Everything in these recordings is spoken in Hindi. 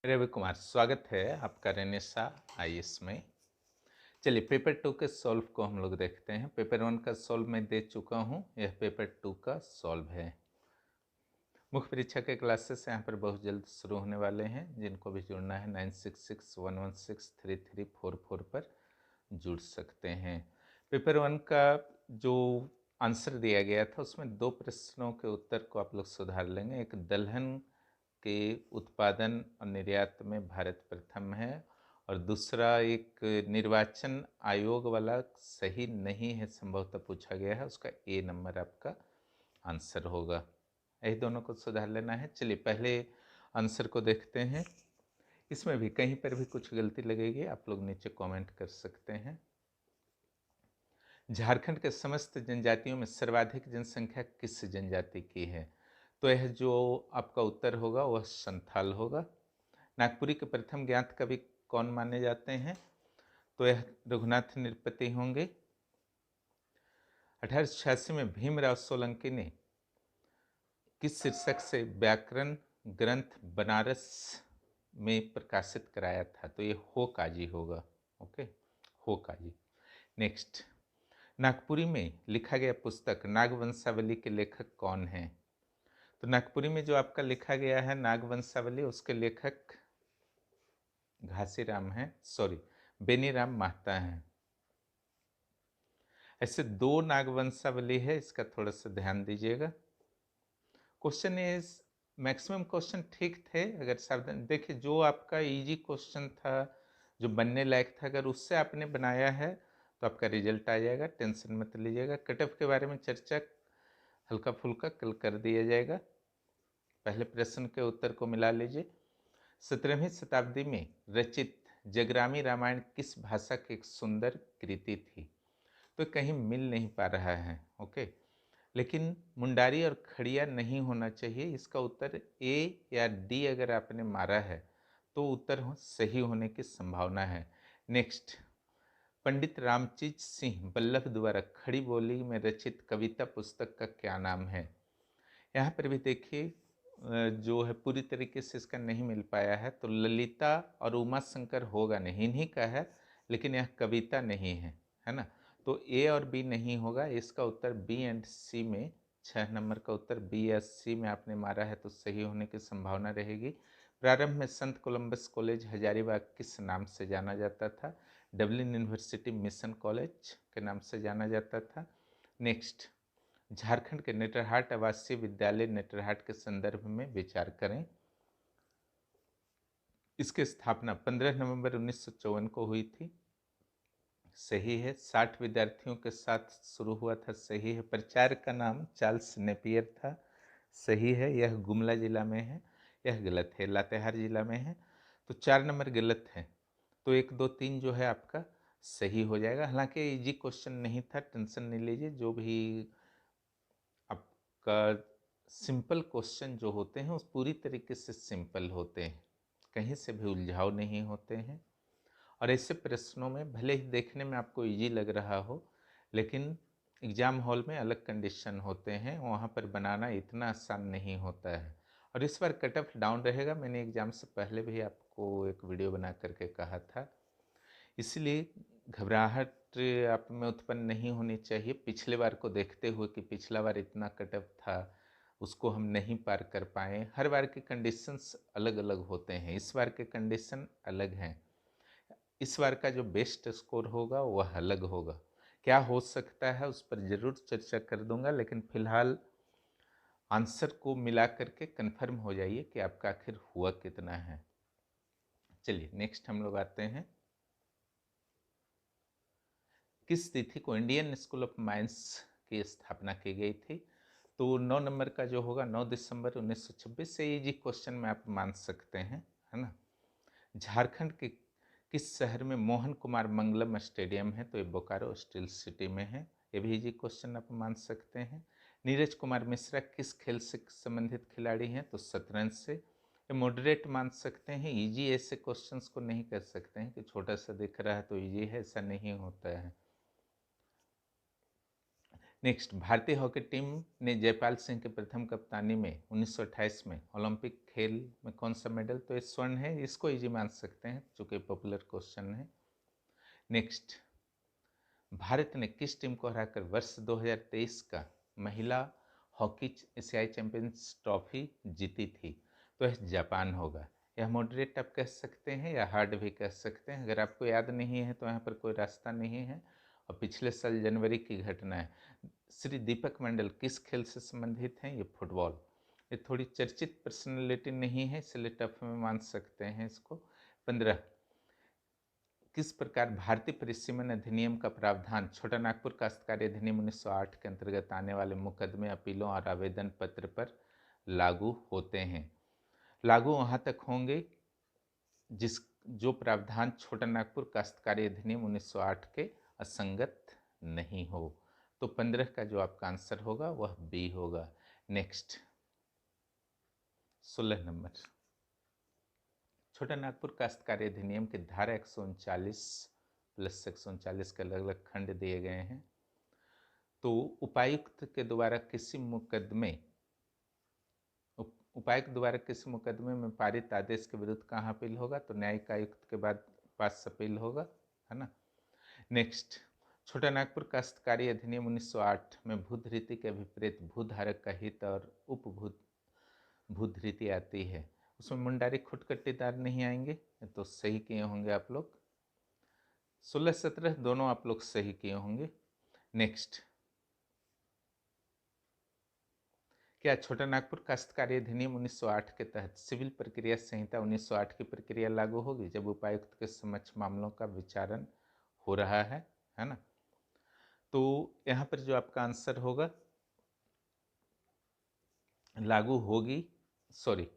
रवि कुमार, स्वागत है आपका रेनेसा आईएएस में। चलिए पेपर 2 के सॉल्व को हम लोग देखते हैं। पेपर 1 का सॉल्व मैं दे चुका हूँ, यह पेपर 2 का सॉल्व है। मुख्य परीक्षा के क्लासेस यहाँ पर बहुत जल्द शुरू होने वाले हैं। जिनको भी जुड़ना है 9661163344 पर जुड़ सकते हैं। पेपर 1 का जो आंसर दिया गया था उसमें 2 प्रश्नों के उत्तर को आप लोग सुधार लेंगे। एक दलहन के उत्पादन और निर्यात में भारत प्रथम है, और दूसरा एक निर्वाचन आयोग वाला सही नहीं है संभवतः पूछा गया है, उसका ए नंबर आपका आंसर होगा। यही दोनों को सुधार लेना है। चलिए पहले आंसर को देखते हैं। इसमें भी कहीं पर भी कुछ गलती लगेगी आप लोग नीचे कमेंट कर सकते हैं। झारखंड के समस्त जनजातियों में सर्वाधिक जनसंख्या किस जनजाति की है? तो यह जो आपका उत्तर होगा वह संथाल होगा। नागपुरी के प्रथम ज्ञात कवि कौन माने जाते हैं? तो यह रघुनाथ निरपति होंगे। 1886 में भीमराव सोलंकी ने किस शीर्षक से व्याकरण ग्रंथ बनारस में प्रकाशित कराया था? तो ये हो काजी होगा। ओके, हो काजी। नेक्स्ट, नागपुरी में लिखा गया पुस्तक नागवंशावली के लेखक कौन हैं? तो नागपुरी में जो आपका लिखा गया है नागवंशावली, उसके लेखक घासीराम हैं, सॉरी बेनीराम माहता हैं। ऐसे 2 नागवंशावली है, इसका थोड़ा सा ध्यान दीजिएगा। क्वेश्चन इज मैक्सिमम क्वेश्चन ठीक थे, अगर सावधान देखिए। जो आपका इजी क्वेश्चन था, जो बनने लायक था, अगर उससे आपने बनाया है तो आपका रिजल्ट आ जाएगा, टेंशन मत लीजिएगा। कट ऑफ के बारे में चर्चा हल्का फुल्का कल कर दिया जाएगा। पहले प्रश्न के उत्तर को मिला लीजिए। 17वीं शताब्दी में रचित जगरामी रामायण किस भाषा की एक सुंदर कृति थी? तो कहीं मिल नहीं पा रहा है, ओके, लेकिन मुंडारी और खड़िया नहीं होना चाहिए। इसका उत्तर ए या डी अगर आपने मारा है तो उत्तर सही होने की संभावना है। नेक्स्ट, पंडित रामचीज सिंह बल्लभ द्वारा खड़ी बोली में रचित कविता पुस्तक का क्या नाम है? यहाँ पर भी देखिए जो है पूरी तरीके से इसका नहीं मिल पाया है, तो ललिता और उमा शंकर होगा नहीं, इन्हीं का है, लेकिन यह कविता नहीं है ना। तो ए और बी नहीं होगा, इसका उत्तर बी एंड सी में 6 नंबर का उत्तर बी या सी में आपने मारा है तो सही होने की संभावना रहेगी। प्रारंभ में संत कोलंबस कॉलेज हजारीबाग किस नाम से जाना जाता था? डबलिन यूनिवर्सिटी मिशन कॉलेज के नाम से जाना जाता था। नेक्स्ट, झारखंड के नेतरहाट आवासीय विद्यालय नेतरहाट के संदर्भ में विचार करें। इसकी स्थापना 15 नवंबर 1954 को हुई थी, सही है। 60 विद्यार्थियों के साथ शुरू हुआ था, सही है। प्रचार का नाम चार्ल्स नेपियर था, सही है। यह गुमला जिला में है, यह गलत है, लातेहार जिला में है। तो 4 नंबर गलत है, तो 1 2 3 जो है आपका सही हो जाएगा। हालांकि इजी क्वेश्चन नहीं था, टेंशन नहीं लीजिए। जो भी आपका सिंपल क्वेश्चन जो होते हैं उस पूरी तरीके से सिंपल होते हैं, कहीं से भी उलझाव नहीं होते हैं। और ऐसे प्रश्नों में भले ही देखने में आपको इजी लग रहा हो, लेकिन एग्ज़ाम हॉल में अलग कंडीशन होते हैं, वहाँ पर बनाना इतना आसान नहीं होता है। और इस बार कट ऑफ डाउन रहेगा, मैंने एग्ज़ाम से पहले भी आपको एक वीडियो बना करके कहा था, इसलिए घबराहट आप में उत्पन्न नहीं होनी चाहिए। पिछले बार को देखते हुए कि पिछला बार इतना कट ऑफ था, उसको हम नहीं पार कर पाए। हर बार के कंडीशंस अलग अलग होते हैं, इस बार के कंडीशन अलग हैं। इस बार का जो बेस्ट स्कोर होगा वह अलग होगा। क्या हो सकता है उस पर ज़रूर चर्चा कर दूंगा, लेकिन फिलहाल आंसर को मिला करके कंफर्म हो जाइए कि आपका आखिर हुआ कितना है। चलिए नेक्स्ट हम लोग आते हैं। किस तिथि को इंडियन स्कूल ऑफ माइंस की स्थापना की गई थी? तो 9 नंबर का जो होगा 9 दिसंबर 1926 से। इजी क्वेश्चन में आप मान सकते हैं, है ना। झारखंड के किस शहर में मोहन कुमार मंगलम स्टेडियम है? तो ये बोकारो स्टील सिटी में है, ये भी इजी क्वेश्चन आप मान सकते हैं। नीरज कुमार मिश्रा किस खेल से संबंधित खिलाड़ी हैं? तो शतरंज से। ये मॉडरेट मान सकते हैं, इजी ऐसे क्वेश्चंस को नहीं कर सकते हैं कि छोटा सा दिख रहा है तो इजी है, ऐसा नहीं होता है। नेक्स्ट, भारतीय हॉकी टीम ने जयपाल सिंह के प्रथम कप्तानी में 1928 में ओलंपिक खेल में कौन सा मेडल, तो ये स्वर्ण है, इसको इजी मान सकते हैं चूंकि पॉपुलर क्वेश्चन है। नेक्स्ट, भारत ने किस टीम को हराकर वर्ष 2023 का महिला हॉकी एशियाई चैंपियंस ट्रॉफी जीती थी, तो यह जापान होगा। यह मॉडरेट आप कह सकते हैं या हार्ड भी कह सकते हैं। अगर आपको याद नहीं है तो यहाँ पर कोई रास्ता नहीं है। और पिछले साल जनवरी की घटना है। श्री दीपक मंडल किस खेल से संबंधित हैं, ये फुटबॉल। ये थोड़ी चर्चित पर्सनैलिटी नहीं है इसलिए टफ में मान सकते हैं इसको। 15, किस प्रकार भारतीय परिसीमन अधिनियम का प्रावधान छोटा नागपुर काश्तकारी अधिनियम 1908 के अंतर्गत आने वाले मुकदमे, अपीलों और आवेदन पत्र पर लागू होते हैं। लागू वहां तक होंगे जिस जो प्रावधान छोटा नागपुर काश्तकारी अधिनियम 1908 के असंगत नहीं हो। तो 15 का जो आपका आंसर होगा वह बी होगा। नेक्स्ट 16 नंबर, छोटा नागपुर काश्तकारी अधिनियम की धारा 139 प्लस 139 के अलग अलग खंड दिए गए हैं। तो उपायुक्त द्वारा किसी मुकदमे में पारित आदेश के विरुद्ध कहाँ अपील होगा, तो न्यायिक आयुक्त के बाद पास अपील होगा, है ना। नेक्स्ट, छोटा नागपुर काश्तकारी अधिनियम 1908 में भूधृति के विपरीत भूधारक का हित और भूधृति आती है। उसमें मुंडारी खुटकट्टीदार नहीं आएंगे, तो सही किए होंगे आप लोग। 16-17 दोनों आप लोग सही किए होंगे। नेक्स्ट, क्या छोटा नागपुर काश्तकारी अधिनियम 1908 के तहत सिविल प्रक्रिया संहिता 1908 की प्रक्रिया लागू होगी जब उपायुक्त के समक्ष मामलों का विचारण हो रहा है ना। तो यहाँ पर जो आपका आंसर होगा लागू होगी, सॉरी,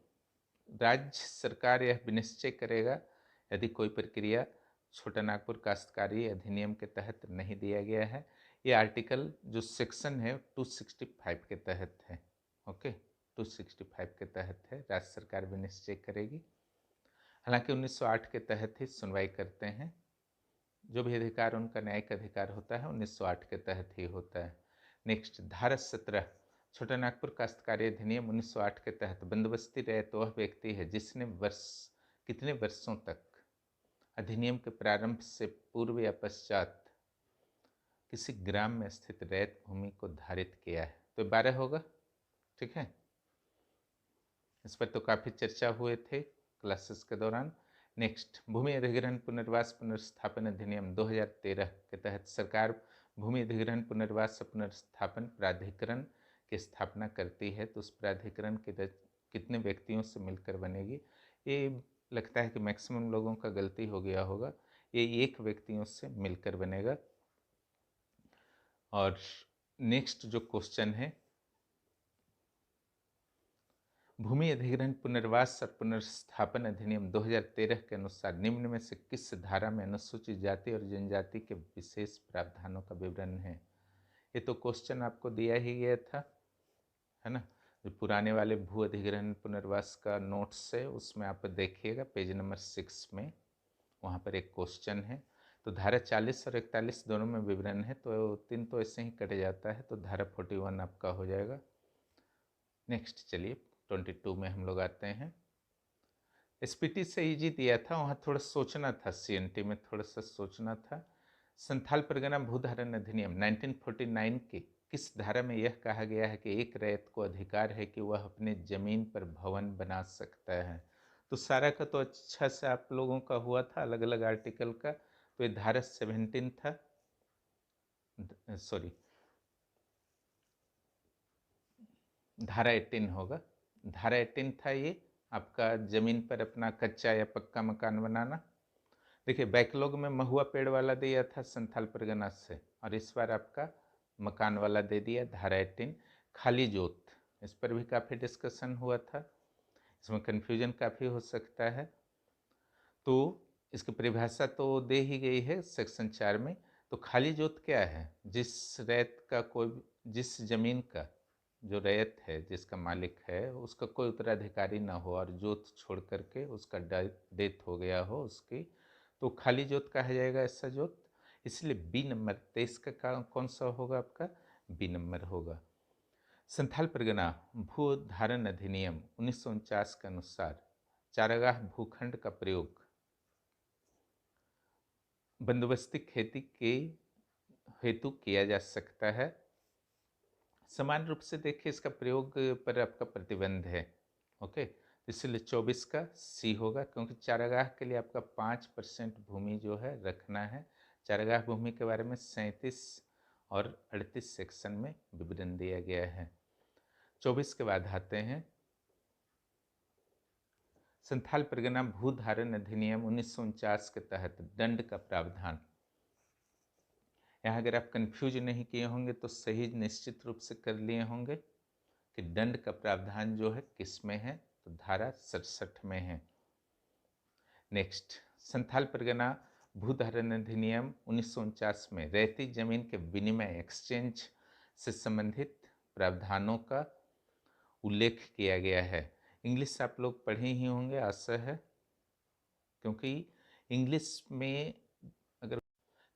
राज्य सरकार यह विनिश्चय करेगा यदि कोई प्रक्रिया छोटा नागपुर काश्तकारी अधिनियम के तहत नहीं दिया गया है। ये आर्टिकल जो सेक्शन है 265 के तहत है। ओके, 265 के तहत है, राज्य सरकार विनिश्चय करेगी। हालांकि 1908 के तहत ही सुनवाई करते हैं। जो भी अधिकार उनका न्यायिक अधिकार होता है 1908 के तहत ही होता है। नेक्स्ट, धारा 17, छोटा नागपुर काश्तकारी अधिनियम 1908 के तहत बंदोबस्ती रैयत वह व्यक्ति है जिसने कितने वर्षों तक अधिनियम के प्रारंभ से पूर्व या पश्चात किसी ग्राम में स्थित रैयत भूमि को धारित किया है, तो 12 होगा। ठीक है, इस पर तो काफ़ी चर्चा हुए थे क्लासेस के दौरान। नेक्स्ट, भूमि अधिग्रहण पुनर्वास पुनर्स्थापन अधिनियम 2013 के तहत सरकार भूमि अधिग्रहण पुनर्वास पुनर्स्थापन प्राधिकरण की स्थापना करती है, तो उस प्राधिकरण के कितने व्यक्तियों से मिलकर बनेगी। ये लगता है कि मैक्सिमम लोगों का गलती हो गया होगा, ये एक व्यक्तियों से मिलकर बनेगा। और नेक्स्ट जो क्वेश्चन है, भूमि अधिग्रहण पुनर्वास और पुनर्स्थापन अधिनियम 2013 के अनुसार निम्न में से किस धारा में अनुसूचित जाति और जनजाति के विशेष प्रावधानों का विवरण है। ये तो क्वेश्चन आपको दिया ही गया था, है ना, जो पुराने वाले भू अधिग्रहण पुनर्वास का नोट्स है उसमें आप देखिएगा पेज नंबर 6 में, वहाँ पर एक क्वेश्चन है। तो धारा 40 और 41 दोनों में विवरण है, तो 3 तो ऐसे ही कट जाता है, तो धारा 41 आपका हो जाएगा। नेक्स्ट चलिए 22 में हम लोग आते हैं। एसपीटी से इजी दिया था, वहाँ थोड़ा सोचना था, सीएनटी में थोड़ा सा सोचना था। संथाल परगना भूधारण अधिनियम 1949 के किस धारा में यह कहा गया है कि एक रैयत को अधिकार है कि वह अपने जमीन पर भवन बना सकता है। तो सारा का तो अच्छा से आप लोगों का हुआ था अलग अलग आर्टिकल का, तो ये धारा 17 था, सॉरी धारा 18 होगा। धारा 18 था ये आपका जमीन पर अपना कच्चा या पक्का मकान बनाना। देखिए बैकलॉग में महुआ पेड़ वाला दिया था संथाल परगना से, और इस बार आपका मकान वाला दे दिया धारा 18। खाली जोत, इस पर भी काफ़ी डिस्कशन हुआ था, इसमें कन्फ्यूजन काफ़ी हो सकता है। तो इसकी परिभाषा तो दे ही गई है सेक्शन 4 में। तो खाली जोत क्या है, जिस जमीन का जो रैयत है, जिसका मालिक है, उसका कोई उत्तराधिकारी ना हो और जोत छोड़ करके उसका डेथ हो गया हो उसकी, तो खाली जोत कहा जाएगा ऐसा जोत। इसलिए बी नंबर 23 का कौन सा होगा आपका, बी नंबर होगा। संथाल परगना भू धारण अधिनियम 1949 के अनुसार चारागाह भूखंड का प्रयोग बंदोबस्ती खेती के हेतु किया जा सकता है। समान रूप से देखिए इसका प्रयोग पर आपका प्रतिबंध है। ओके, इसलिए 24 का सी होगा, क्योंकि चारागाह के लिए आपका 5% भूमि जो है रखना है। चारागाह भूमि के बारे में 37 और 38 सेक्शन में विवरण दिया गया है। 24 के बाद आते हैं संथाल परगना भू धारण अधिनियम 1949 के तहत दंड का प्रावधान। यहाँ अगर आप कंफ्यूज नहीं किए होंगे तो सही निश्चित रूप से कर लिए होंगे कि दंड का प्रावधान जो है किस में है, तो धारा 67 में है। नेक्स्ट, संथाल परगना भू धारण अधिनियम 1949 में रेती जमीन के विनिमय एक्सचेंज से संबंधित प्रावधानों का उल्लेख किया गया है। इंग्लिश आप लोग पढ़े ही होंगे आशा है, क्योंकि इंग्लिश में अगर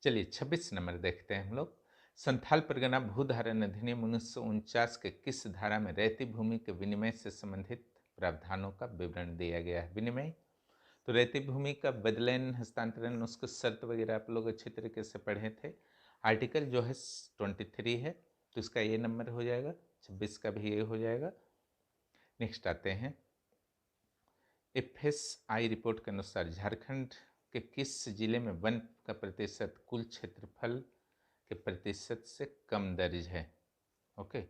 चलिए 26 नंबर देखते हैं हम लोग। संथाल परगना भू धारण अधिनियम 1949 के किस धारा में रेती भूमि के विनिमय से संबंधित प्रावधानों का विवरण दिया गया है? विनिमय तो रेती भूमि का बदलन, हस्तांतरण, उसके शर्त वगैरह आप लोग अच्छी तरीके से पढ़े थे। आर्टिकल जो है 23 है, तो इसका ये नंबर हो जाएगा। 26 का भी ये हो जाएगा। नेक्स्ट आते हैं FSI रिपोर्ट के अनुसार झारखंड के किस जिले में वन का प्रतिशत कुल क्षेत्रफल के प्रतिशत से कम दर्ज है? Okay,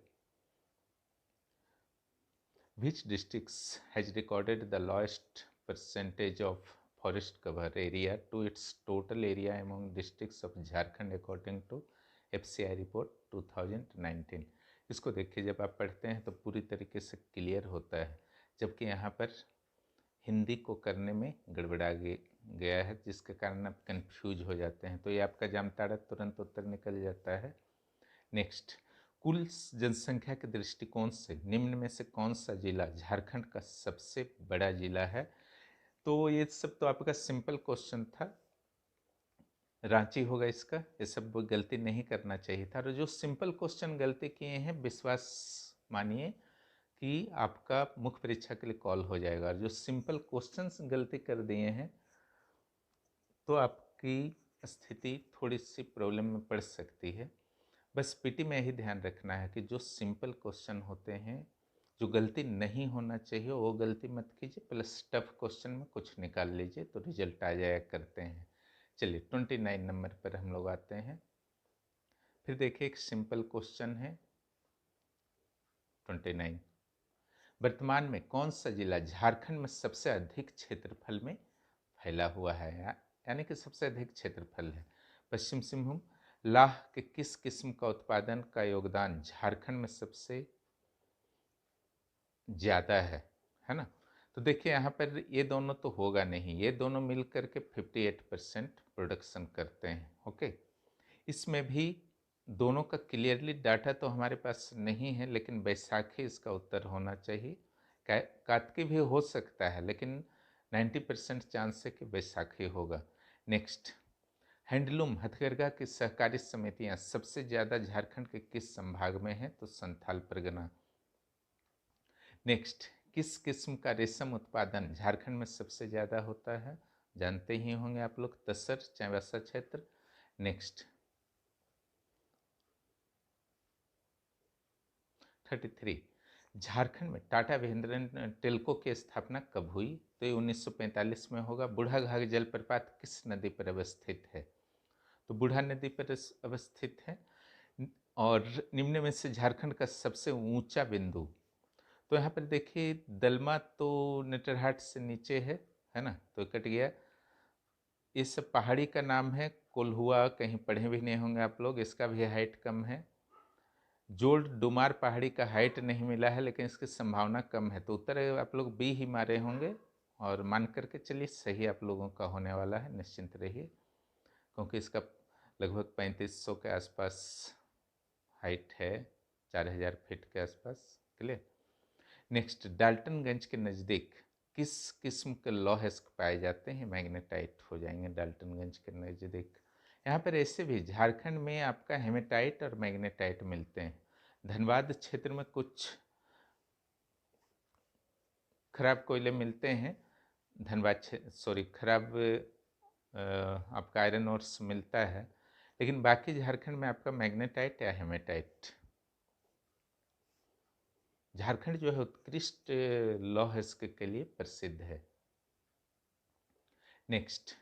which districts has recorded the lowest percentage of forest cover area to its total area among districts of Jharkhand according to FCI report 2019। इसको देखिए, जब आप पढ़ते हैं तो पूरी तरीके से क्लियर होता है, जबकि यहाँ पर हिंदी को करने में गड़बड़ा गया है, जिसके कारण आप कंफ्यूज हो जाते हैं। तो ये आपका जामताड़ा तुरंत उत्तर निकल जाता है। नेक्स्ट, कुल जनसंख्या के दृष्टिकोण से निम्न में से कौन सा जिला झारखंड का सबसे बड़ा जिला है? तो ये सब तो आपका सिंपल क्वेश्चन था, रांची होगा इसका। ये सब गलती नहीं करना चाहिए था। और जो सिंपल क्वेश्चन गलती किए हैं, विश्वास मानिए कि आपका मुख्य परीक्षा के लिए कॉल हो जाएगा। और जो सिंपल क्वेश्चंस गलती कर दिए हैं तो आपकी स्थिति थोड़ी सी प्रॉब्लम में पड़ सकती है। बस पीटी में यही ध्यान रखना है कि जो सिंपल क्वेश्चन होते हैं, जो गलती नहीं होना चाहिए वो गलती मत कीजिए, प्लस टफ क्वेश्चन में कुछ निकाल लीजिए तो रिजल्ट आ जाया करते हैं। चलिए 29 नंबर पर हम लोग आते हैं। फिर देखिए एक सिंपल क्वेश्चन है 29। वर्तमान में कौन सा जिला झारखंड में सबसे अधिक क्षेत्रफल में फैला हुआ है, यानी कि सबसे अधिक क्षेत्रफल है? पश्चिम सिंहभूम। लाह के किस किस्म का उत्पादन का योगदान झारखंड में सबसे ज़्यादा है ना? तो देखिए यहाँ पर ये दोनों तो होगा नहीं, ये दोनों मिल करके 58% प्रोडक्शन करते हैं। ओके, इसमें भी दोनों का क्लियरली डाटा तो हमारे पास नहीं है, लेकिन बैसाखी इसका उत्तर होना चाहिए। कार्तिकी भी हो सकता है, लेकिन 90% चांस है कि बैसाखी होगा। नेक्स्ट, हैंडलूम हथकरघा की सहकारी समितियां सबसे ज़्यादा झारखंड के किस संभाग में हैं? तो संथाल परगना। नेक्स्ट, किस किस्म का रेशम उत्पादन झारखंड में सबसे ज़्यादा होता है? जानते ही होंगे आप लोग, तसर चाईबासा क्षेत्र। नेक्स्ट 33, झारखंड में टाटा महेंद्रन टेल्को की स्थापना कब हुई? तो ये 1945 में होगा। बूढ़ाघाघ जलप्रपात किस नदी पर अवस्थित है? तो बूढ़ा नदी पर अवस्थित है। और निम्न में से झारखंड का सबसे ऊंचा बिंदु, तो यहाँ पर देखिए दलमा तो नेटरहाट से नीचे है ना, तो कट गया। इस पहाड़ी का नाम है कोल्हुआ, कहीं पढ़े भी नहीं होंगे आप लोग, इसका भी हाइट कम है। जोड़ डुमार पहाड़ी का हाइट नहीं मिला है, लेकिन इसकी संभावना कम है, तो उत्तर आप लोग बी ही मारे होंगे। और मान करके चलिए सही आप लोगों का होने वाला है, निश्चिंत रहिए, क्योंकि इसका लगभग 3500 के आसपास हाइट है, 4000 फीट के आसपास। क्लियर। नेक्स्ट, डाल्टनगंज के नज़दीक किस किस्म के लौह पाए जाते हैं? मैग्नेटाइट हो जाएंगे डाल्टनगंज के नज़दीक। यहाँ पर ऐसे भी झारखंड में आपका हेमेटाइट और मैग्नेटाइट मिलते हैं। धनबाद क्षेत्र में कुछ खराब कोयले मिलते हैं, खराब आपका आयरन ओर्स मिलता है, लेकिन बाकी झारखंड में आपका मैग्नेटाइट या हेमेटाइट। झारखंड जो है उत्कृष्ट लौह इस्क के लिए प्रसिद्ध है। नेक्स्ट,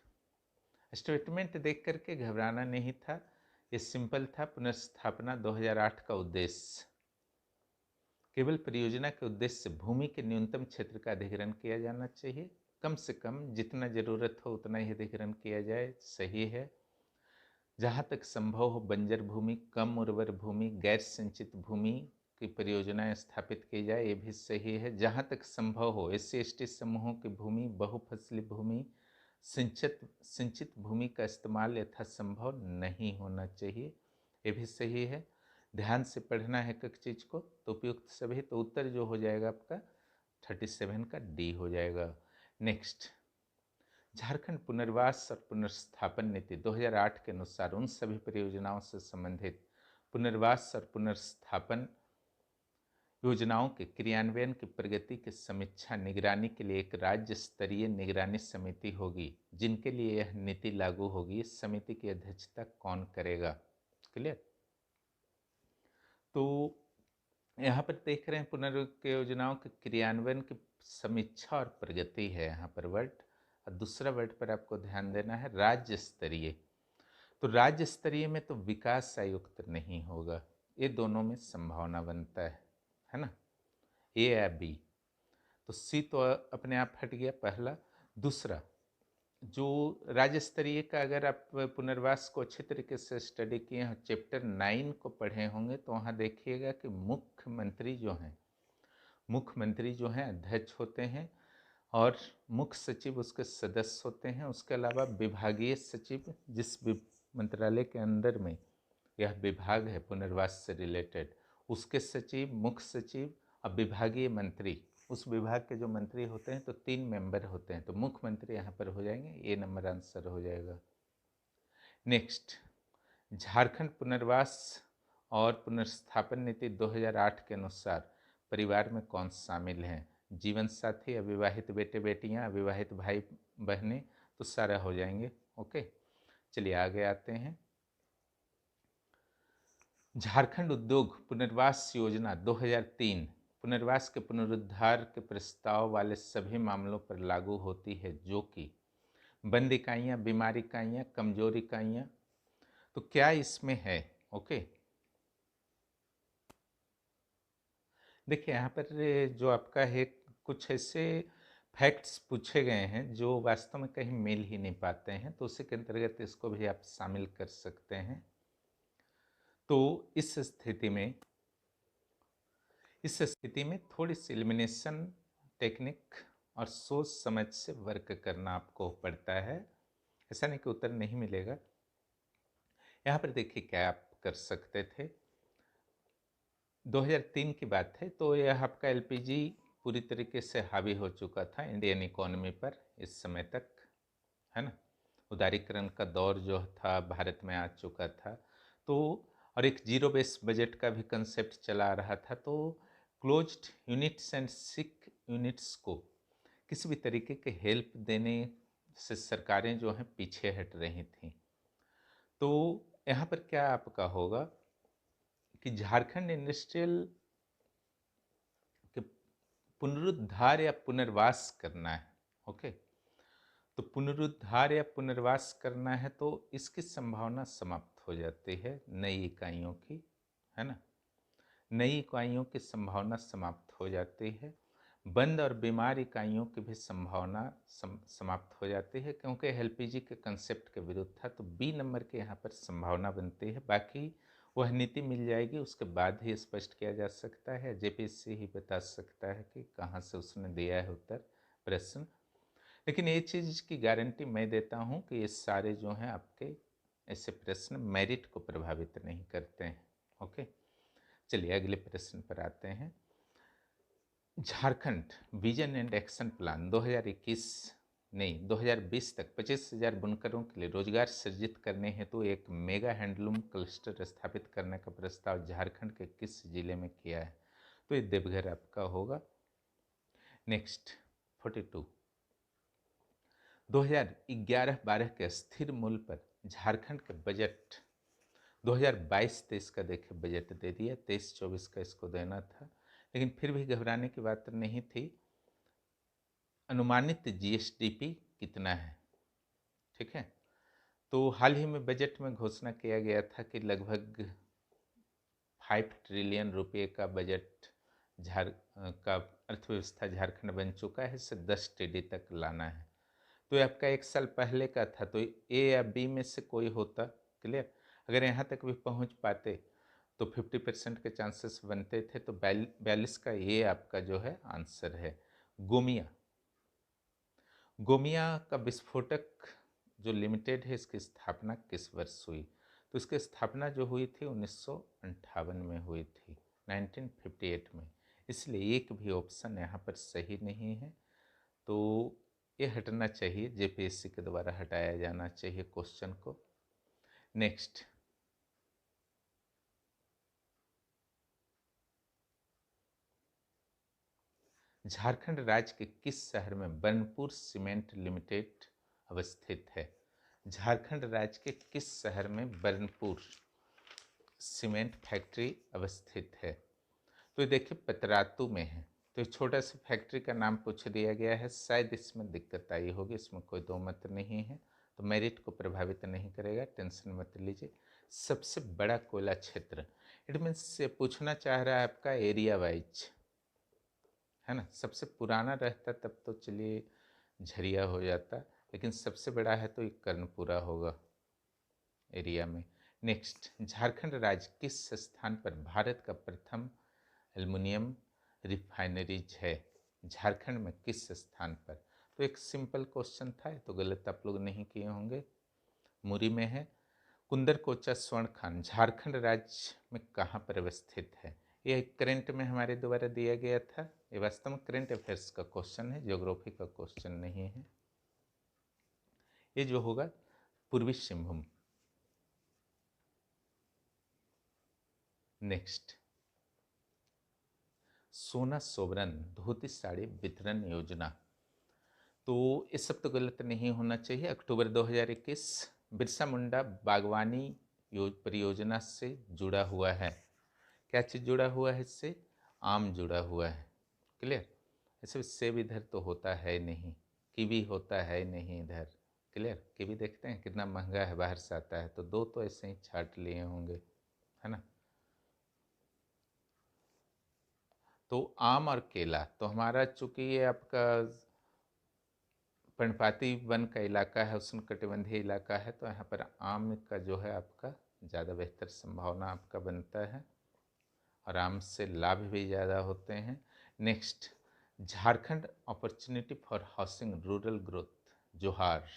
स्टेटमेंट देख करके घबराना नहीं था, ये सिंपल था। पुनर्स्थापना 2008 का उद्देश्य, केवल परियोजना के उद्देश्य से भूमि के न्यूनतम क्षेत्र का अधिग्रहण किया जाना चाहिए, कम से कम जितना जरूरत हो उतना ही अधिग्रहण किया जाए, सही है। जहाँ तक संभव हो बंजर भूमि, कम उर्वर भूमि, गैर सिंचित भूमि की परियोजनाएं स्थापित की जाए, ये भी सही है। जहाँ तक संभव हो SC/ST समूहों की भूमि, बहुफसली भूमि, सिंचित भूमि का इस्तेमाल यथासंभव नहीं होना चाहिए, ये भी सही है। ध्यान से पढ़ना है एक चीज को, तो उपयुक्त सभी, तो उत्तर जो हो जाएगा आपका 37 का डी हो जाएगा। नेक्स्ट, झारखंड पुनर्वास और पुनर्स्थापन नीति 2008 के अनुसार उन सभी परियोजनाओं से संबंधित पुनर्वास और पुनर्स्थापन योजनाओं के क्रियान्वयन की प्रगति की समीक्षा निगरानी के लिए एक राज्य स्तरीय निगरानी समिति होगी, जिनके लिए यह नीति लागू होगी। इस समिति की अध्यक्षता कौन करेगा? क्लियर? तो यहाँ पर देख रहे हैं पुनर्विक योजनाओं के क्रियान्वयन की समीक्षा और प्रगति है यहाँ पर वर्ड, और दूसरा वर्ड पर आपको ध्यान देना है राज्य स्तरीय। तो राज्य स्तरीय में तो विकास आयुक्त नहीं होगा, ये दोनों में संभावना बनता है ना, ए या बी। तो सी तो अपने आप हट गया पहला। दूसरा, जो राज्य स्तरीय का अगर आप पुनर्वास को अच्छे तरीके से स्टडी किए हैं, चैप्टर 9 को पढ़े होंगे, तो वहाँ देखिएगा कि मुख्यमंत्री जो हैं अध्यक्ष होते हैं और मुख्य सचिव उसके सदस्य होते हैं। उसके अलावा विभागीय सचिव, जिस मंत्रालय के अंदर में यह विभाग है पुनर्वास से रिलेटेड, उसके सचिव, मुख्य सचिव और विभागीय मंत्री, उस विभाग के जो मंत्री होते हैं, तो 3 मेंबर होते हैं। तो मुख्यमंत्री यहाँ पर हो जाएंगे, ए नंबर आंसर हो जाएगा। नेक्स्ट, झारखंड पुनर्वास और पुनर्स्थापन नीति 2008 के अनुसार परिवार में कौन शामिल हैं? जीवन साथी, अविवाहित बेटे बेटियां, अविवाहित भाई बहनें, तो सारा हो जाएंगे। ओके, चलिए आगे आते हैं। झारखंड उद्योग पुनर्वास योजना 2003 पुनर्वास के पुनरुद्धार के प्रस्ताव वाले सभी मामलों पर लागू होती है, जो कि बंद इकाइयाँ, बीमार इकाइयाँ, कमजोर इकाइयाँ। तो क्या इसमें है? ओके, देखिए यहाँ पर जो आपका है, कुछ ऐसे फैक्ट्स पूछे गए हैं जो वास्तव में कहीं मिल ही नहीं पाते हैं, तो उसी के अंतर्गत इसको भी आप शामिल कर सकते हैं। तो इस स्थिति में थोड़ी सी एलिमिनेशन टेक्निक और सोच समझ से वर्क करना आपको पड़ता है, ऐसा नहीं कि उत्तर नहीं मिलेगा। यहाँ पर देखिए क्या आप कर सकते थे। 2003 की बात है, तो यह आपका LPG पूरी तरीके से हावी हो चुका था इंडियन इकोनॉमी पर इस समय तक, है ना। उदारीकरण का दौर जो था भारत में आ चुका था, तो और एक जीरो बेस बजट का भी कंसेप्ट चला आ रहा था। तो closed units and sick units को किसी भी तरीके के हेल्प देने से सरकारें जो हैं पीछे हट रही थीं। तो यहाँ पर क्या आपका होगा कि झारखंड इंडस्ट्रियल के पुनरुद्धार या पुनर्वास करना है। ओके, तो पुनरुद्धार या पुनर्वास करना है, तो इसकी संभावना समाप्त हो जाती है नई इकाइयों की, है ना। नई इकाइयों की संभावना समाप्त हो जाती है, बंद और बीमार इकाइयों की भी संभावना समाप्त हो जाती है, क्योंकि LPG के कंसेप्ट के विरुद्ध था। तो बी नंबर के यहाँ पर संभावना बनती है। बाकी वह नीति मिल जाएगी, उसके बाद ही स्पष्ट किया जा सकता है, JPSC ही बता सकता है कि कहाँ से उसने दिया है उत्तर प्रश्न। लेकिन ये चीज़ की गारंटी मैं देता हूँ कि ये सारे जो हैं आपके ऐसे प्रश्न मेरिट को प्रभावित नहीं करते हैं। ओके, चलिए अगले प्रश्न पर आते हैं। Jharkhand vision and action plan 2021 नहीं, 2020 तक 25,000 बुनकरों के लिए रोजगार सृजित करने हेतु एक मेगा हैंडलूम क्लस्टर स्थापित करने का प्रस्ताव झारखंड के किस जिले में किया है? तो ये देवघर आपका होगा। नेक्स्ट 42, 2011-12 के स्थिर मूल्य पर झारखंड के बजट 2022-23 का देखिए बजट दे दिया, 23-24 का इसको देना था, लेकिन फिर भी घबराने की बात नहीं थी। अनुमानित जीएसडीपी कितना है? ठीक है, तो हाल ही में बजट में घोषणा किया गया था कि लगभग 5 ट्रिलियन रुपये का बजट का अर्थव्यवस्था झारखंड बन चुका है, इसे 10 TD तक लाना है। तो ये आपका 1 साल पहले का था, तो ए या बी में से कोई होता। क्लियर? अगर यहाँ तक भी पहुँच पाते तो 50% के चांसेस बनते थे, तो 42 का ये आपका जो है आंसर है। गोमिया का विस्फोटक जो लिमिटेड है, इसकी स्थापना किस वर्ष हुई? तो इसकी स्थापना जो हुई थी 1958 में हुई थी, 1958 में, इसलिए एक भी ऑप्शन यहाँ पर सही नहीं है। तो ये हटना चाहिए, जेपीएससी के द्वारा हटाया जाना चाहिए क्वेश्चन को। नेक्स्ट, झारखंड राज्य के किस शहर में बर्नपुर सीमेंट लिमिटेड अवस्थित है? झारखंड राज्य के किस शहर में बर्नपुर सीमेंट फैक्ट्री अवस्थित है? तो ये देखिए पतरातू में है। तो ये छोटा सा फैक्ट्री का नाम पूछ दिया गया है, शायद इसमें दिक्कत आई होगी, इसमें कोई दो मत नहीं है, तो मेरिट को प्रभावित नहीं करेगा, टेंशन मत लीजिए। सबसे बड़ा कोयला क्षेत्र, इट मीन्स से पूछना चाह रहा है आपका एरिया वाइज, है ना। सबसे पुराना रहता तब तो चलिए झरिया हो जाता, लेकिन सबसे बड़ा है तो ये कर्णपुरा होगा एरिया में। नेक्स्ट, झारखंड राज्य किस स्थान पर भारत का प्रथम एल्युमिनियम रिफाइनरीज है? झारखंड में किस स्थान पर? तो एक सिंपल क्वेश्चन था, तो गलत आप लोग नहीं किए होंगे। मुरी में है। कुंदरकोचा स्वर्ण खान झारखंड राज्य में कहाँ पर अवस्थित है? ये करंट में हमारे द्वारा दिया गया था, ये वास्तव में करंट अफेयर्स का क्वेश्चन है, ज्योग्राफी का क्वेश्चन नहीं है। ये जो होगा पूर्वी सिंहभूम। नेक्स्ट, सोना सोबरन धोती साड़ी वितरण योजना, तो ये सब तो गलत नहीं होना चाहिए। अक्टूबर 2021 बिरसा मुंडा बागवानी परियोजना से जुड़ा हुआ है। क्या चीज़ जुड़ा हुआ है इससे? आम जुड़ा हुआ है। क्लियर? ऐसे सेब इधर तो होता है नहीं, कीवी होता है नहीं इधर। क्लियर? कीवी देखते हैं कितना महंगा है, बाहर से आता है, तो दो तो ऐसे ही छाट लिए होंगे, है ना। तो आम और केला, तो हमारा चूंकि ये आपका पर्णपाती वन का इलाका है, उष्णकटिबंधीय इलाका है, तो यहाँ पर आम का जो है आपका ज़्यादा बेहतर संभावना आपका बनता है, और आम से लाभ भी ज़्यादा होते हैं। Next, Jharkhand opportunity for housing rural growth जोहार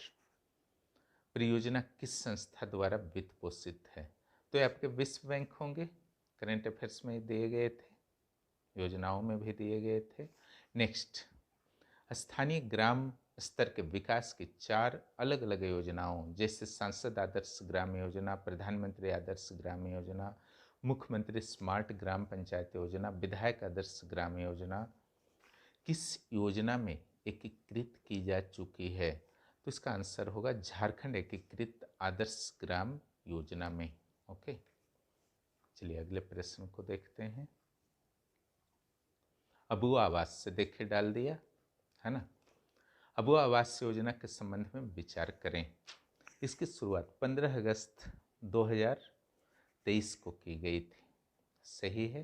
परियोजना किस संस्था द्वारा वित्त पोषित है? तो ये आपके विश्व बैंक होंगे, करेंट अफेयर्स में दिए गए थे, योजनाओं में भी दिए गए थे। नेक्स्ट, स्थानीय ग्राम स्तर के विकास की 4 अलग अलग योजनाओं, जैसे सांसद आदर्श ग्राम योजना, प्रधानमंत्री आदर्श ग्राम योजना, मुख्यमंत्री स्मार्ट ग्राम पंचायत योजना, विधायक आदर्श ग्राम योजना, किस योजना में एकीकृत की जा चुकी है? तो इसका आंसर होगा झारखंड एकीकृत आदर्श ग्राम योजना में। ओके, चलिए अगले प्रश्न को देखते हैं। अबू आवास से देखिए डाल दिया है ना। अबू आवास योजना के संबंध में विचार करें। इसकी शुरुआत 15 अगस्त 2023 को की गई थी, सही है।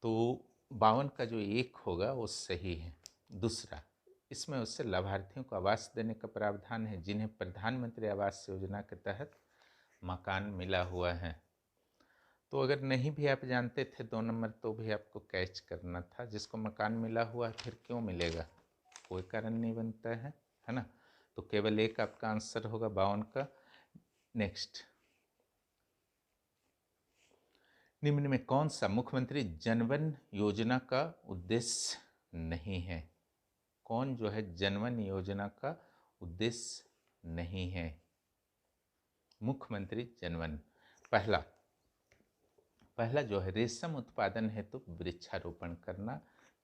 तो 52 का जो एक होगा वो सही है। दूसरा, इसमें उससे लाभार्थियों को आवास देने का प्रावधान है जिन्हें प्रधानमंत्री आवास योजना के तहत मकान मिला हुआ है। तो अगर नहीं भी आप जानते थे 2 नंबर, तो भी आपको कैच करना था। जिसको मकान मिला हुआ है फिर क्यों मिलेगा, कोई कारण नहीं बनता है ना। तो केवल एक आपका आंसर होगा 52 का। नेक्स्ट, निम्न में कौन सा मुख्यमंत्री जनधन योजना का उद्देश्य नहीं है? कौन जो है जनवन योजना का उद्देश्य नहीं है? मुख्यमंत्री जनवन। पहला जो है रेशम उत्पादन हेतु वृक्षारोपण करना,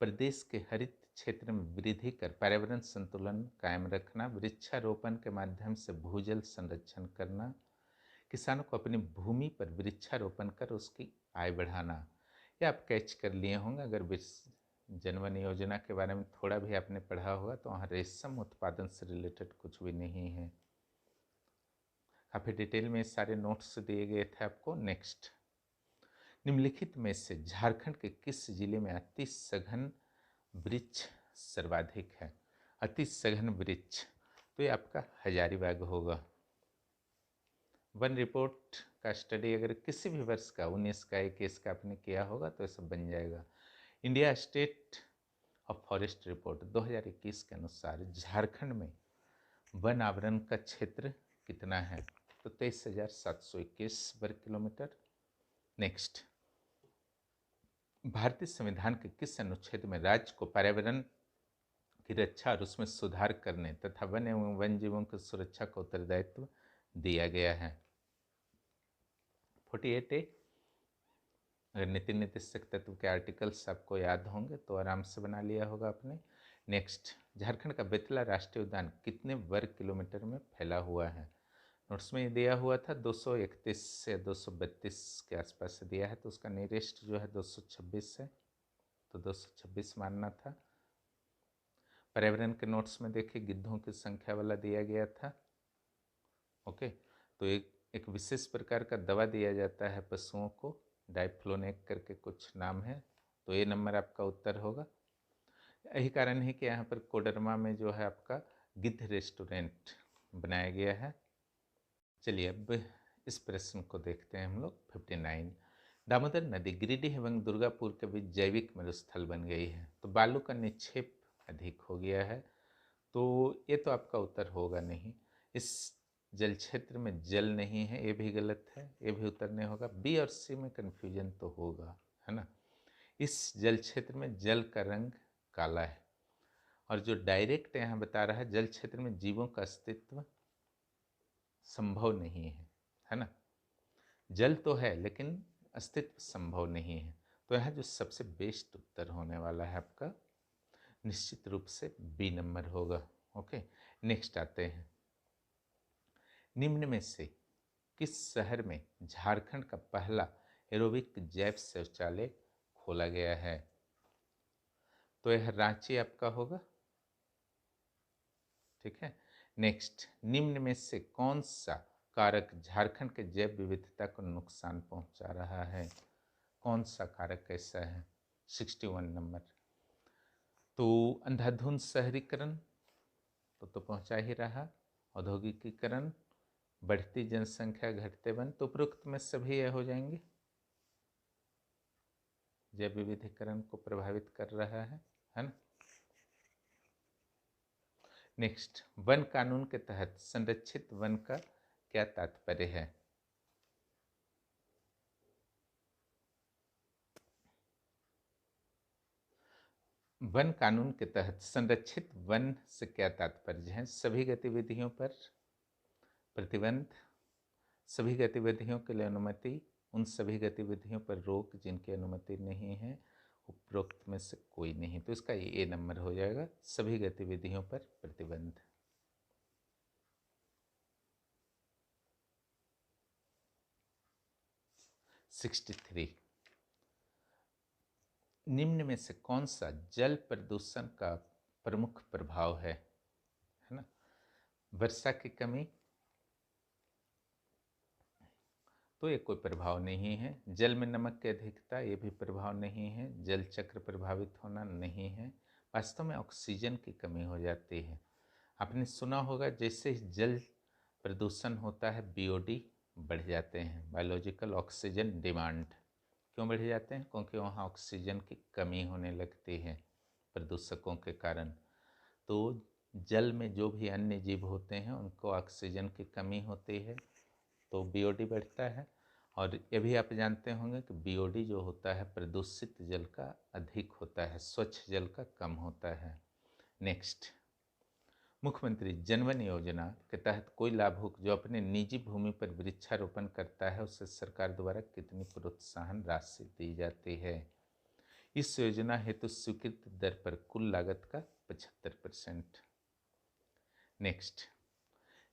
प्रदेश के हरित क्षेत्र में वृद्धि कर पर्यावरण संतुलन कायम रखना, वृक्षारोपण के माध्यम से भूजल संरक्षण करना, किसानों को अपनी भूमि पर वृक्षारोपण कर उसकी आय बढ़ाना। ये आप कैच कर लिए होंगे, अगर जनवन योजना के बारे में थोड़ा भी आपने पढ़ा होगा तो वहाँ रेशम उत्पादन से रिलेटेड कुछ भी नहीं है। काफ़ी डिटेल में सारे नोट्स दिए गए थे आपको। नेक्स्ट, निम्नलिखित में से झारखंड के किस जिले में अति सघन वृक्ष सर्वाधिक है? अति सघन वृक्ष, तो ये आपका हजारीबाग होगा। वन रिपोर्ट का स्टडी अगर किसी भी वर्ष का 19 का 21 का आपने किया होगा तो ये सब बन जाएगा। India state of forest report 2021 के अनुसार झारखंड में वन आवरण का क्षेत्र कितना है? तो 23,721 वर्ग किलोमीटर। नेक्स्ट, भारतीय संविधान के किस अनुच्छेद में राज्य को पर्यावरण की रक्षा और उसमें सुधार करने तथा वन एवं वन जीवों की सुरक्षा का उत्तरदायित्व दिया गया है? 48A। अगर नीति निर्देशक तत्व के आर्टिकल्स आपको याद होंगे तो आराम से बना लिया होगा आपने। नेक्स्ट, झारखंड का बेतला राष्ट्रीय उद्यान कितने वर्ग किलोमीटर में फैला हुआ है? नोट्स में दिया हुआ था 231 से 232 के आसपास दिया है, तो उसका नियरेस्ट जो है 226 है, तो 226 मानना था। पर्यावरण के नोट्स में देखिए गिद्धों की संख्या वाला दिया गया था। ओके, तो एक विशेष प्रकार का दवा दिया जाता है पशुओं को, डाइफ्लोनेक करके कुछ नाम है, तो ये नंबर आपका उत्तर होगा। यही कारण है कि यहाँ पर कोडरमा में जो है आपका गिद्ध रेस्टोरेंट बनाया गया है। चलिए अब इस प्रश्न को देखते हैं हम लोग। 59, दामोदर नदी गिरिडीह एवं दुर्गापुर के बीच जैविक मरुस्थल बन गई है, तो बालू का निक्षेप अधिक हो गया है, तो ये तो आपका उत्तर होगा नहीं। इस जल क्षेत्र में जल नहीं है, ये भी गलत है, ये भी उत्तर नहीं होगा। बी और सी में कन्फ्यूजन तो होगा, है ना। इस जल क्षेत्र में जल का रंग काला है, और जो डायरेक्ट यहाँ बता रहा है जल क्षेत्र में जीवों का अस्तित्व संभव नहीं है ना। जल तो है लेकिन अस्तित्व संभव नहीं है, तो यहाँ जो सबसे बेस्ट उत्तर होने वाला है आपका निश्चित रूप से बी नंबर होगा। ओके, नेक्स्ट आते हैं। निम्न में से किस शहर में झारखंड का पहला एरोबिक जैव शौचालय खोला गया है? तो यह रांची आपका होगा। ठीक है। नेक्स्ट, निम्न में से कौन सा कारक झारखंड के जैव विविधता को नुकसान पहुंचा रहा है? कौन सा कारक ऐसा है? 61 नंबर। तो अंधाधुंध शहरीकरण तो पहुंचा ही रहा, औद्योगिकीकरण, बढ़ती जनसंख्या, घटते वन, तो उपरोक्त में सभी यह हो जाएंगे, जैव विविधीकरण को प्रभावित कर रहा है ना। नेक्स्ट, वन कानून के तहत संरक्षित वन का क्या तात्पर्य है? वन कानून के तहत संरक्षित वन से क्या तात्पर्य है? सभी गतिविधियों पर प्रतिबंध, सभी गतिविधियों के लिए अनुमति, उन सभी गतिविधियों पर रोक जिनकी अनुमति नहीं है, उपरोक्त में से कोई नहीं, तो इसका ये नंबर हो जाएगा, सभी गतिविधियों पर प्रतिबंध। (63) निम्न में से कौन सा जल प्रदूषण का प्रमुख प्रभाव है ना? वर्षा की कमी, तो ये कोई प्रभाव नहीं है। जल में नमक की अधिकता, ये भी प्रभाव नहीं है। जल चक्र प्रभावित होना नहीं है। वास्तव में ऑक्सीजन की कमी हो जाती है। आपने सुना होगा जैसे ही जल प्रदूषण होता है बीओडी बढ़ जाते हैं, बायोलॉजिकल ऑक्सीजन डिमांड। क्यों बढ़ जाते हैं? क्योंकि वहाँ ऑक्सीजन की कमी होने लगती है प्रदूषकों के कारण। तो जल में जो भी अन्य जीव होते हैं उनको ऑक्सीजन की कमी होती है, तो बीओडी बढ़ता है। और ये भी आप जानते होंगे कि बीओडी जो होता है प्रदूषित जल का अधिक होता है, स्वच्छ जल का कम होता है। नेक्स्ट, मुख्यमंत्री जनवन योजना के तहत कोई लाभुक जो अपने निजी भूमि पर वृक्षारोपण करता है उसे सरकार द्वारा कितनी प्रोत्साहन राशि दी जाती है? इस योजना हेतु स्वीकृत दर पर कुल लागत का 75%। नेक्स्ट,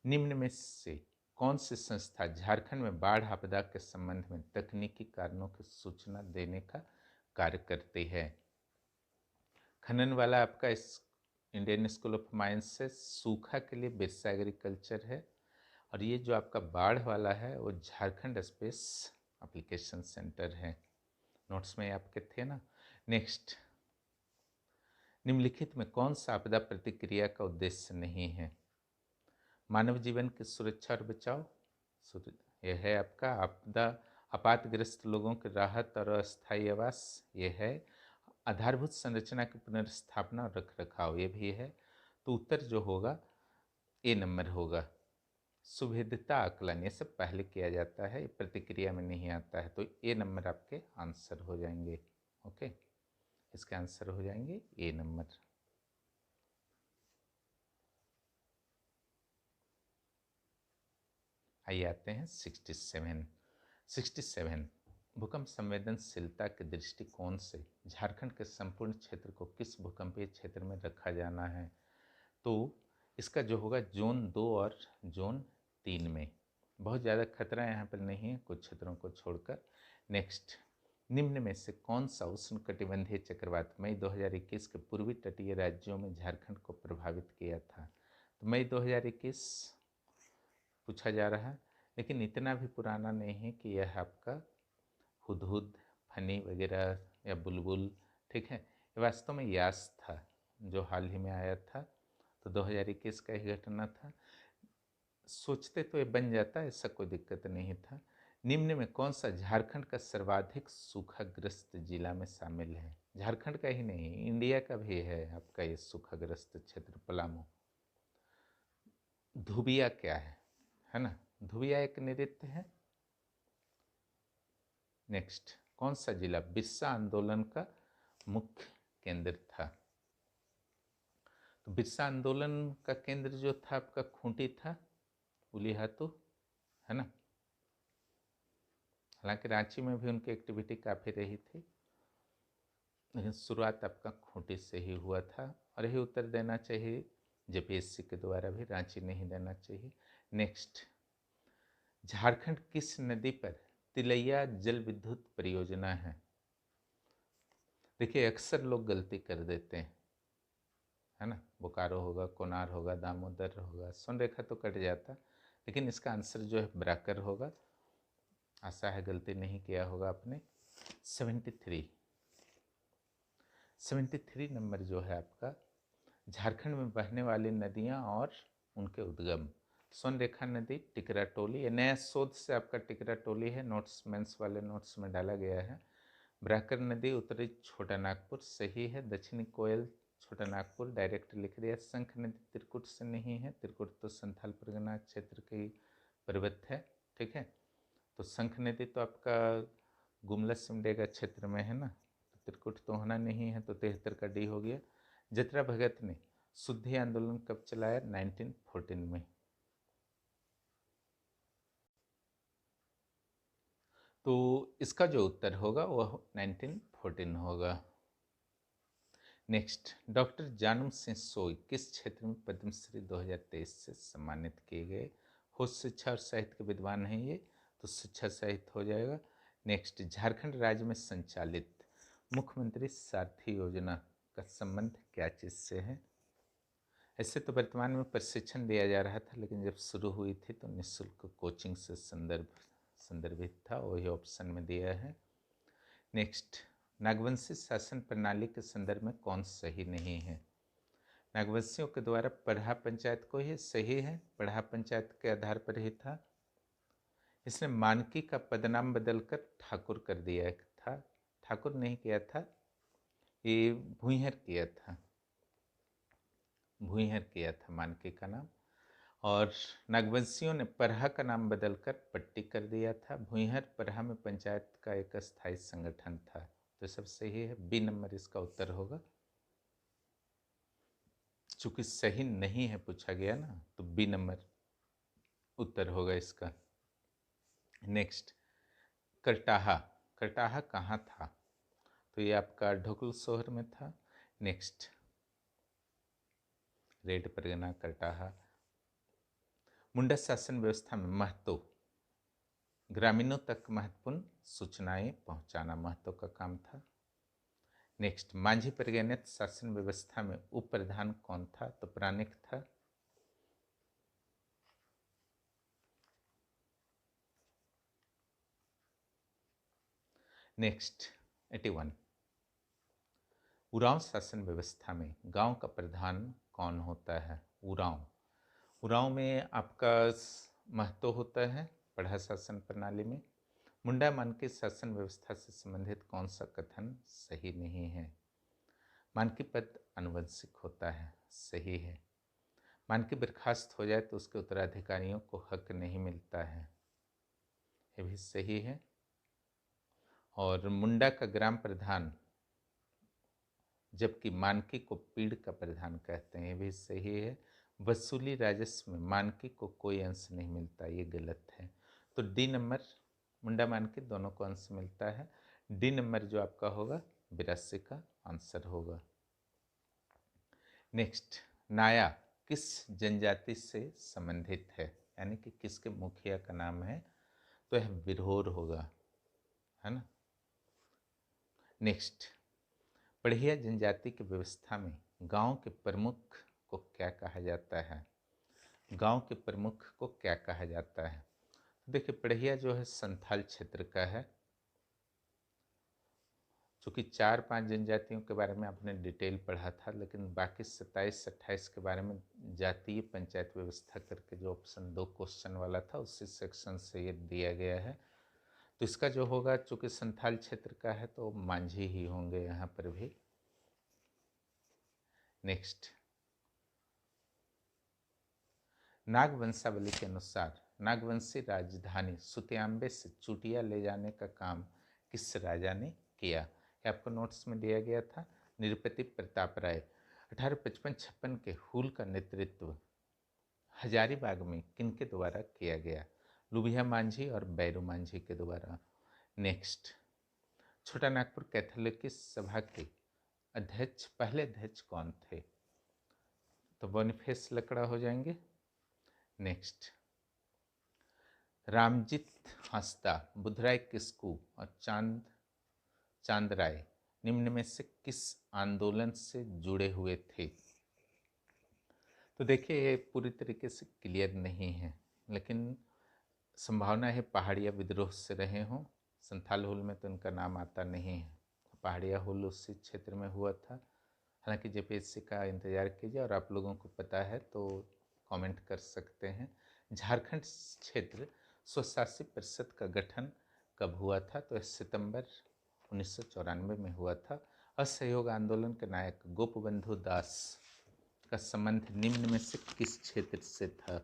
निम्न में से कौन सी संस्था झारखंड में बाढ़ आपदा के संबंध में तकनीकी कारणों की सूचना देने का कार्य करती है? खनन वाला आपका इस इंडियन स्कूल ऑफ माइंस से, सूखा के लिए बिरसा एग्रीकल्चर है, और ये जो आपका बाढ़ वाला है वो झारखंड स्पेस एप्लीकेशन सेंटर है। नोट्स में आपके थे ना। नेक्स्ट, निम्नलिखित में कौन सा आपदा प्रतिक्रिया का उद्देश्य नहीं है? मानव जीवन की सुरक्षा और बचाव, यह है आपका आपदा आपातग्रस्त लोगों की राहत और अस्थायी आवास, यह है आधारभूत संरचना की पुनर्स्थापना और रखरखाव, ये भी है। तो उत्तर जो होगा ए नंबर होगा। सुभेद्यता आकलन ये सब पहले किया जाता है, ये प्रतिक्रिया में नहीं आता है, तो ए नंबर आपके आंसर हो जाएंगे। ओके, इसके आंसर हो जाएंगे ए नंबर। आइए आते हैं 67। भूकंप संवेदनशीलता के दृष्टिकोण से झारखंड के संपूर्ण क्षेत्र को किस भूकंपीय क्षेत्र में रखा जाना है? तो इसका जो होगा जोन 2 और जोन 3 में। बहुत ज़्यादा खतरा यहाँ पर नहीं है कुछ क्षेत्रों को छोड़कर। नेक्स्ट, निम्न में से कौन सा उष्णकटिबंधीय चक्रवात मई 2021 के पूर्वी तटीय राज्यों में झारखंड को प्रभावित किया था? तो मई 2021 पूछा जा रहा है, लेकिन इतना भी पुराना नहीं है कि यह आपका हुदहुद, फनी वगैरह या बुलबुल, ठीक है, ये वास्तव में यास था जो हाल ही में आया था, तो 2021 का ही घटना था। सोचते तो ये बन जाता, ऐसा कोई दिक्कत नहीं था। निम्न में कौन सा झारखंड का सर्वाधिक सूखाग्रस्त जिला में शामिल है? झारखंड का ही नहीं, इंडिया का भी है आपका ये सूखाग्रस्त क्षेत्र, पलामू। धुबिया क्या है ना, धुबिया एक नृत्य है। नेक्स्ट, कौन सा जिला बिरसा आंदोलन का मुख्य केंद्र था? तो बिरसा आंदोलन का केंद्र जो था आपका खूंटी था, उलीहातू, है ना। हालांकि रांची में भी उनकी एक्टिविटी काफ़ी रही थी, लेकिन शुरुआत आपका खूंटी से ही हुआ था, और यही उत्तर देना चाहिए जेपीएससी के द्वारा भी, रांची नहीं देना चाहिए। नेक्स्ट, झारखंड किस नदी पर तिलैया जल विद्युत परियोजना है? देखिए अक्सर लोग गलती कर देते हैं, है ना, बोकारो होगा, कोनार होगा, दामोदर होगा, सोनरेखा तो कट जाता, लेकिन इसका आंसर जो है ब्राकर होगा। आशा है गलती नहीं किया होगा आपने। 73 नंबर जो है आपका, झारखंड में बहने वाली नदियां और उनके उद्गम। सोनरेखा नदी, टिकराटोली, ये नया शोध से आपका टिकराटोली है, नोट्स मेंस वाले नोट्स में डाला गया है। ब्राकर नदी उत्तरी छोटा नागपुर, सही है। दक्षिणी कोयल छोटा नागपुर डायरेक्ट लिख दिया। शंख नदी त्रिकुट से नहीं है, त्रिकुट तो संथाल परगना क्षेत्र की पर्वत है, ठीक है। तो शंख नदी तो आपका गुमला सिमडेगा क्षेत्र में है ना, तो त्रिकुट तो होना नहीं है, तो 73 का डी हो गया। जतरा भगत ने शुद्धि आंदोलन कब चलाया? 1914 में। तो इसका जो उत्तर होगा वह 1914 होगा। नेक्स्ट, डॉक्टर जानू सिंह सोई किस क्षेत्र में पद्मश्री 2023 से सम्मानित किए गए? हो शिक्षा और साहित्य के विद्वान हैं ये, तो शिक्षा साहित्य हो जाएगा। नेक्स्ट, झारखंड राज्य में संचालित मुख्यमंत्री सारथी योजना का संबंध क्या चीज़ से है? ऐसे तो वर्तमान में प्रशिक्षण दिया जा रहा था, लेकिन जब शुरू हुई थी तो निःशुल्क कोचिंग से संदर्भित था, वही ऑप्शन में दिया है। नेक्स्ट, नागवंशी शासन प्रणाली के संदर्भ में कौन सही नहीं है? नागवंशियों के द्वारा पढ़ा पंचायत को ही सही है, पढ़ा पंचायत के आधार पर ही था। इसने मानकी का पदनाम बदलकर ठाकुर कर दिया था, ठाकुर नहीं किया था, ये भूइहर किया था, भूइहर किया था मानकी का नाम। और नागवंशियों ने परहा का नाम बदलकर पट्टी कर दिया था। भूइहर परहा में पंचायत का एक स्थायी संगठन था, तो सब सही है। बी नंबर इसका उत्तर होगा। चूंकि सही नहीं है पूछा गया ना, तो बी नंबर उत्तर होगा इसका। नेक्स्ट, करटाहा। करटाहा कहाँ था? तो ये आपका ढोकुल शहर में था। नेक्स्ट, रेड परगना, करटाहा। मुंडा शासन व्यवस्था में महतो, ग्रामीणों तक महत्वपूर्ण सूचनाएं पहुंचाना महतो का काम था। नेक्स्ट, मांझी परगणित शासन व्यवस्था में उप प्रधान कौन था? तो प्राणिक था। नेक्स्ट, 81, उरांव शासन व्यवस्था में गांव का प्रधान कौन होता है? उरांव। उरांव में आपका महतो होता है पढ़ा शासन प्रणाली में। मुंडा मानकी शासन व्यवस्था से संबंधित कौन सा कथन सही नहीं है? मानकी पद आनुवंशिक होता है, सही है। मानकी बर्खास्त हो जाए तो उसके उत्तराधिकारियों को हक नहीं मिलता है, ये भी सही है। और मुंडा का ग्राम प्रधान, जबकि मानकी को पीड़ का प्रधान कहते हैं, ये भी सही है। वसूली राजस्व में मानकी को कोई अंश नहीं मिलता, ये गलत है। तो डी नंबर, मुंडा मानकी दोनों को अंश मिलता है। डी नंबर जो आपका होगा 82 का आंसर होगा। नेक्स्ट, नाया किस जनजाति से संबंधित है? यानी कि किसके मुखिया का नाम है? तो यह बिरहोर होगा, है ना। नेक्स्ट, पढ़िया जनजाति की व्यवस्था में गांव के प्रमुख को क्या कहा जाता है? गांव के प्रमुख को क्या कहा जाता है? देखिए, पढ़िया जो है संथाल क्षेत्र का है। चूँकि 4-5 जनजातियों के बारे में आपने डिटेल पढ़ा था, लेकिन बाकी 27-28 के बारे में जातीय पंचायत व्यवस्था करके जो ऑप्शन 2 क्वेश्चन वाला था, उसी सेक्शन से ये दिया गया है। तो इसका जो होगा, चूँकि संथाल क्षेत्र का है तो मांझी ही होंगे यहाँ पर भी। नेक्स्ट, नागवंशावली के अनुसार नागवंशी राजधानी सुतियांबे से चुटिया ले जाने का काम किस राजा ने किया? ये आपको नोट्स में दिया गया था। निरपति प्रताप राय। 1855-56 के हुल का नेतृत्व हजारीबाग में किनके द्वारा किया गया? लुभिया मांझी और बैरू मांझी के द्वारा। नेक्स्ट, छोटा नागपुर कैथोलिक सभा के अध्यक्ष, पहले अध्यक्ष कौन थे? तो बोनीफेस लकड़ा हो जाएंगे। नेक्स्ट, रामजीत हंसदा, बुधराय किस्कू और चांद राय निम्न में से किस आंदोलन से जुड़े हुए थे? तो देखिए, ये पूरी तरीके से क्लियर नहीं है, लेकिन संभावना है पहाड़िया विद्रोह से रहे हों। संथाल हुल में तो इनका नाम आता नहीं है। पहाड़िया हुल उसी क्षेत्र में हुआ था। हालांकि जेपीएससी का इंतज़ार कीजिए, और आप लोगों को पता है तो कमेंट कर सकते हैं। झारखंड क्षेत्र स्वशासी परिषद का गठन कब हुआ था? तो सितंबर 1994 में हुआ था। असहयोग आंदोलन के नायक गोपबंधु दास का संबंध निम्न में से किस क्षेत्र से था?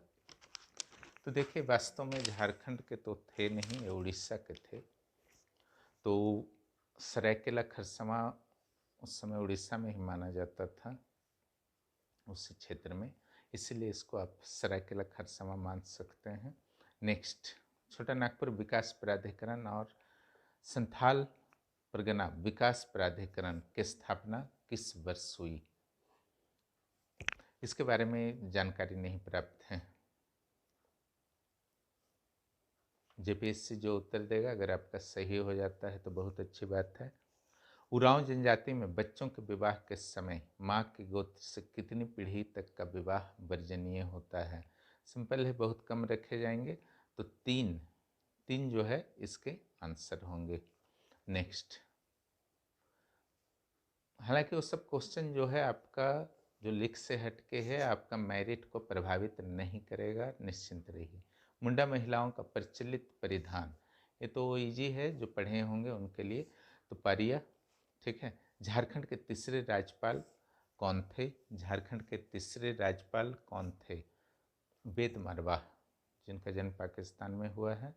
तो देखिए, वास्तव में झारखंड के तो थे नहीं, ये उड़ीसा के थे। तो सरायकेला खरसावां उस समय उड़ीसा में ही माना जाता था, उसी क्षेत्र में, इसीलिए इसको आप सरायकेला खरसावां मान सकते हैं। नेक्स्ट, छोटा नागपुर विकास प्राधिकरण और संथाल परगना विकास प्राधिकरण की स्थापना किस वर्ष हुई? इसके बारे में जानकारी नहीं प्राप्त है। जेपीएससी जो उत्तर देगा, अगर आपका सही हो जाता है तो बहुत अच्छी बात है। उरांव जनजाति में बच्चों के विवाह के समय माँ के गोत्र से कितनी पीढ़ी तक का विवाह वर्जनीय होता है? सिंपल है, बहुत कम रखे जाएंगे, तो तीन जो है इसके आंसर होंगे। नेक्स्ट, हालांकि वो सब क्वेश्चन जो है आपका जो लिख से हटके है, आपका मेरिट को प्रभावित नहीं करेगा, निश्चिंत रहिए। मुंडा महिलाओं का प्रचलित परिधान, ये तो इजी है, जो पढ़े होंगे उनके लिए। तो पारिया, ठीक है। झारखंड के तीसरे राज्यपाल कौन थे? झारखंड के तीसरे राज्यपाल कौन थे? बेद मारवाह, जिनका जन्म पाकिस्तान में हुआ है।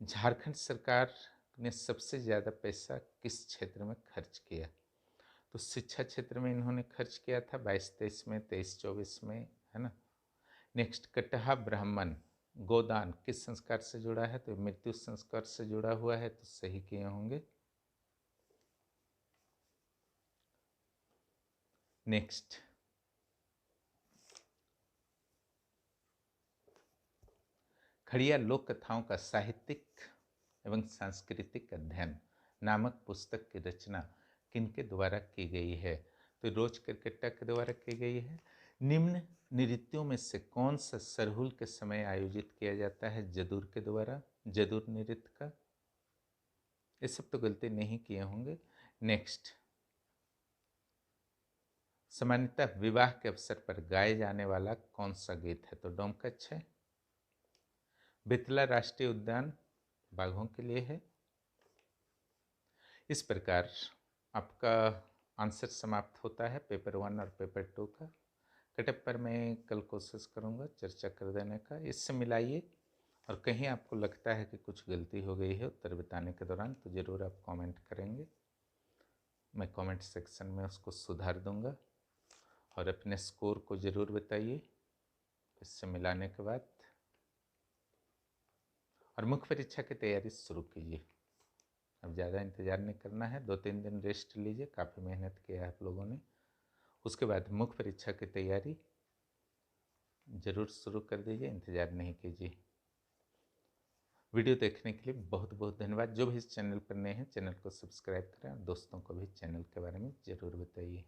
झारखंड सरकार ने सबसे ज़्यादा पैसा किस क्षेत्र में खर्च किया? तो शिक्षा क्षेत्र में इन्होंने खर्च किया था 22-23 में, 23-24 में, है ना। नेक्स्ट, कटहा ब्राह्मण गोदान किस संस्कार से जुड़ा है, तो मृत्यु संस्कार से जुड़ा हुआ है, तो सही किए होंगे। नेक्स्ट, खड़िया लोक कथाओं का साहित्यिक एवं सांस्कृतिक अध्ययन नामक पुस्तक की रचना किनके द्वारा की गई है, तो रोज करकट्टा के द्वारा की गई है। निम्न नृत्यों में से कौन सा सरहुल के समय आयोजित किया जाता है, जदूर के द्वारा, जदूर नृत्य का। ये सब तो गलती नहीं किए होंगे। नेक्स्ट, सामान्यतः विवाह के अवसर पर गाए जाने वाला कौन सा गीत है, तो डोमकच है। बेतला राष्ट्रीय उद्यान बाघों के लिए है। इस प्रकार आपका आंसर समाप्त होता है पेपर 1 और पेपर 2 का। कटअप पर मैं कल कोशिश करूंगा चर्चा कर देने का। इससे मिलाइए, और कहीं आपको लगता है कि कुछ गलती हो गई है उत्तर बताने के दौरान, तो ज़रूर आप कमेंट करेंगे, मैं कमेंट सेक्शन में उसको सुधार दूंगा। और अपने स्कोर को ज़रूर बताइए इससे मिलाने के बाद। और मुख्य परीक्षा की तैयारी शुरू कीजिए, अब ज़्यादा इंतज़ार नहीं करना है, 2-3 दिन रेस्ट लीजिए, काफ़ी मेहनत किया है आप लोगों ने। उसके बाद मुख्य परीक्षा की तैयारी ज़रूर शुरू कर दीजिए, इंतज़ार नहीं कीजिए। वीडियो देखने के लिए बहुत बहुत धन्यवाद। जो भी इस चैनल पर नए हैं, चैनल को सब्सक्राइब करें और दोस्तों को भी चैनल के बारे में ज़रूर बताइए।